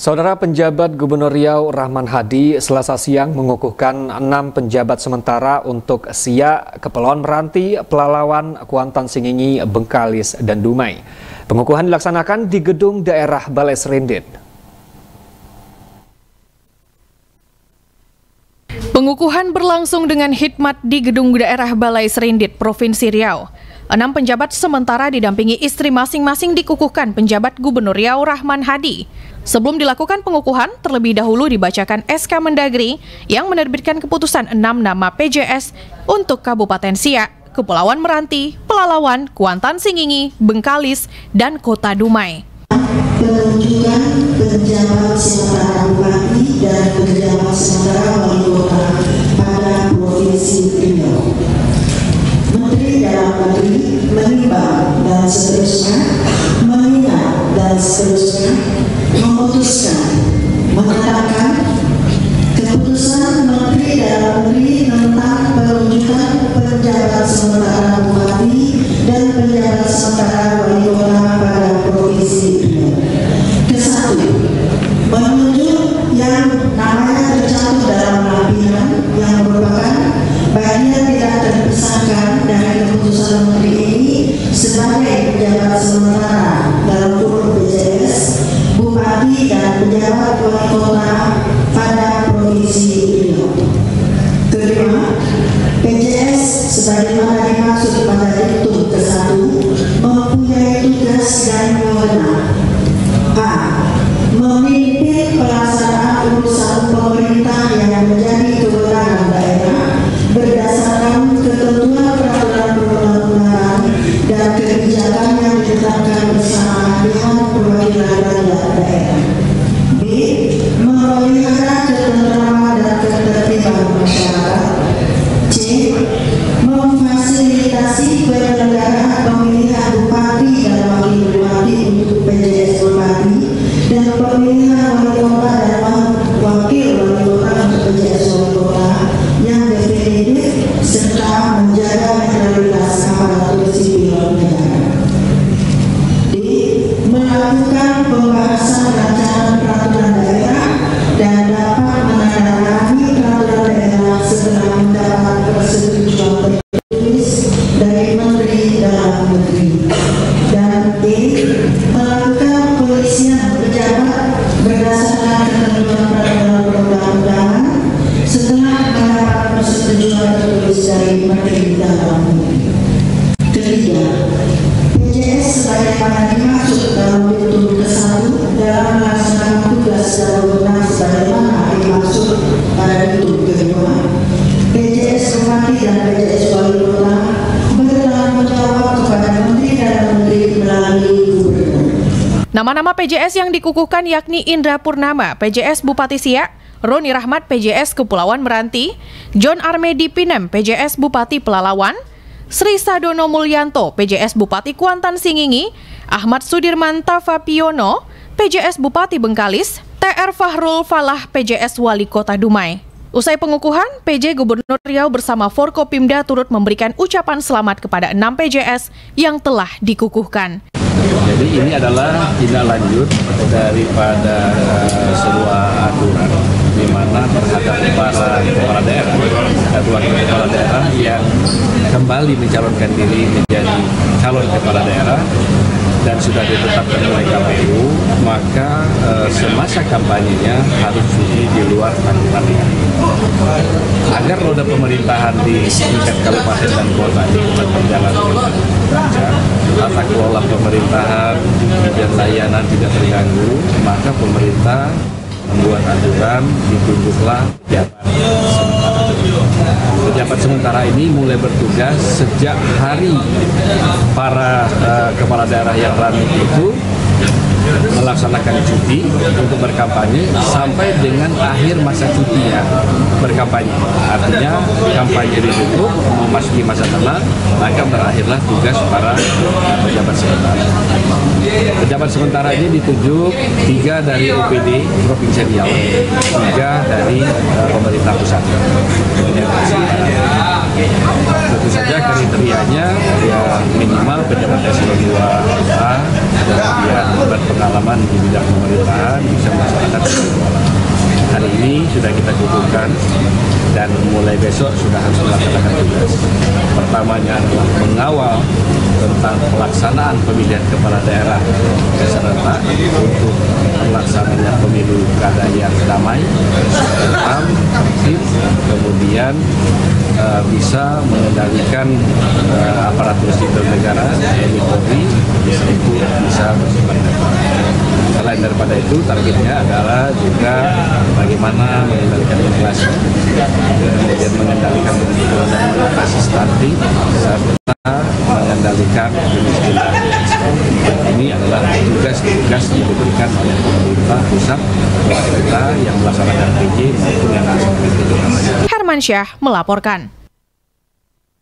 Saudara penjabat Gubernur Riau Rahman Hadi Selasa siang mengukuhkan 6 penjabat sementara untuk Siak, Kepulauan Meranti, Pelalawan, Kuantan Singingi, Bengkalis, dan Dumai. Pengukuhan dilaksanakan di gedung daerah Balai Serindit. Pengukuhan berlangsung dengan hikmat di gedung daerah Balai Serindit, Provinsi Riau. 6 penjabat sementara didampingi istri masing-masing dikukuhkan penjabat Gubernur Riau Rahman Hadi. Sebelum dilakukan pengukuhan, terlebih dahulu dibacakan SK Mendagri yang menerbitkan keputusan 6 nama PJS untuk Kabupaten Siak, Kepulauan Meranti, Pelalawan, Kuantan Singingi, Bengkalis, dan Kota Dumai. Penunjukan penjabat sementara bupati dan penjabat sementara wali kota pada Provinsi Riau. Menteri Dalam Negeri menimbang dan seterusnya, mengingat dan seterusnya, memutuskan menetapkan keputusan Menteri Dalam Negeri tentang penunjukan penjabat sementara bupati dan penjabat sementara wali kota pada Provinsi Riau. Kesatu, menunjuk yang namanya tercantum dalam lampiran yang merupakan bagian tidak terpisahkan dari keputusan Menteri ini sebagai penjabat sementara dalam kurung PJS, bupati dan penjabat wali kota pada Provinsi Riau. Kelima, PJS sebagaimana dimaksud pada diktum ke-1 mempunyai tugas dan wewenang: A. Memimpin pelaksanaan urusan pemerintah yang menjadi kewenangan daerah berdasarkan ketentuan peraturan perundang-undangan dan kebijakan yang ditetapkan bersama dengan perwakilan rakyat daerah. B. Memelihara ketentraman dan ketertiban masyarakat. C. Memfasilitasi penyelenggaraan pemilihan bupati dan wakil bupati untuk PJS bupati dan pemilihan wali kota dan wakil wali kota untuk PJS wali kota yang definitif serta menjaga netralitas aparatur sipil negara. D. Melakukan pembahasan rancangan peraturan daerah dan dapat menandatangani peraturan daerah setelah mendapat persetujuan tertulis dari Menteri Dalam Negeri. Dan E. Melakukan pengisian pejabat berdasarkan ketentuan peraturan perundang-undangan setelah mendapat persetujuan tertulis dari Menteri Dalam Negeri. Ketiga, PJS sebagaimana dimaksud dalam diktum ke-1 dalam melaksanakan tugas dan wewenang sebagaimana dimaksud pada diktum ke-2, PJS bupati dan PJS wali kota bertanggung jawab kepada Menteri Dalam Negeri melalui Gubernur. Nama-nama PJS yang dikukuhkan yakni Indra Purnama, PJS Bupati Siak, Roni Rahmat, PJS Kepulauan Meranti, John Armedi Pinem, PJS Bupati Pelalawan, Sri Sadono Mulyanto, PJS Bupati Kuantan Singingi, Ahmad Sudirman Tavapiono, PJS Bupati Bengkalis, TR Fahrul Falah, PJS Wali Kota Dumai. Usai pengukuhan, PJ Gubernur Riau bersama Forkopimda turut memberikan ucapan selamat kepada 6 PJS yang telah dikukuhkan. Jadi ini adalah tindak lanjut daripada sebuah aturan di mana terhadap para kepala daerah atau wakil kepala daerah yang kembali mencalonkan diri menjadi calon kepala daerah dan sudah ditetapkan oleh KPU, maka semasa kampanyenya harus cuti di luar tanggungan. Agar roda pemerintahan di tingkat kabupaten dan kota ini tetap berjalan dengan lancar, tata kelola pemerintahan dan layanan tidak terganggu, maka pemerintah membuat aturan, ditunjuklah pejabat sementara ini mulai bertugas sejak hari para kepala daerah yang ranting itu melaksanakan cuti untuk berkampanye sampai dengan akhir masa cutinya berkampanye. Artinya kampanye ditutup, memasuki masa tenang, maka berakhirlah tugas para pejabat sementara. Pejabat sementara ini ditunjuk 3 dari OPD Provinsi Riau, 3 dari pemerintah pusat. Tentu saja kriterianya ya minimal pejabat eselon 2A kemudian berpengalaman di bidang pemerintahan, bisa melaksanakan pengelolaan. Hari ini sudah kita kukuhkan dan mulai besok sudah harus melaksanakan tugas. Pertamanya adalah mengawal tentang pelaksanaan pemilihan kepala daerah serentak untuk pelaksananya pemilu kada yang damai, tertib, kemudian bisa mengendalikan aparatur sipil negara, TNI Polri, itu bisa bersifat netral. Selain daripada itu, targetnya adalah juga bagaimana mengendalikan inflasi, kemudian mengendalikan kemiskinan dan mengatasi stunting, serta mengendalikan kemiskinan. Ini adalah tugas-tugas yang diberikan oleh pemerintah pusat kepada kita yang melaksanakan PJ maupun yang langsung. Hermansyah melaporkan.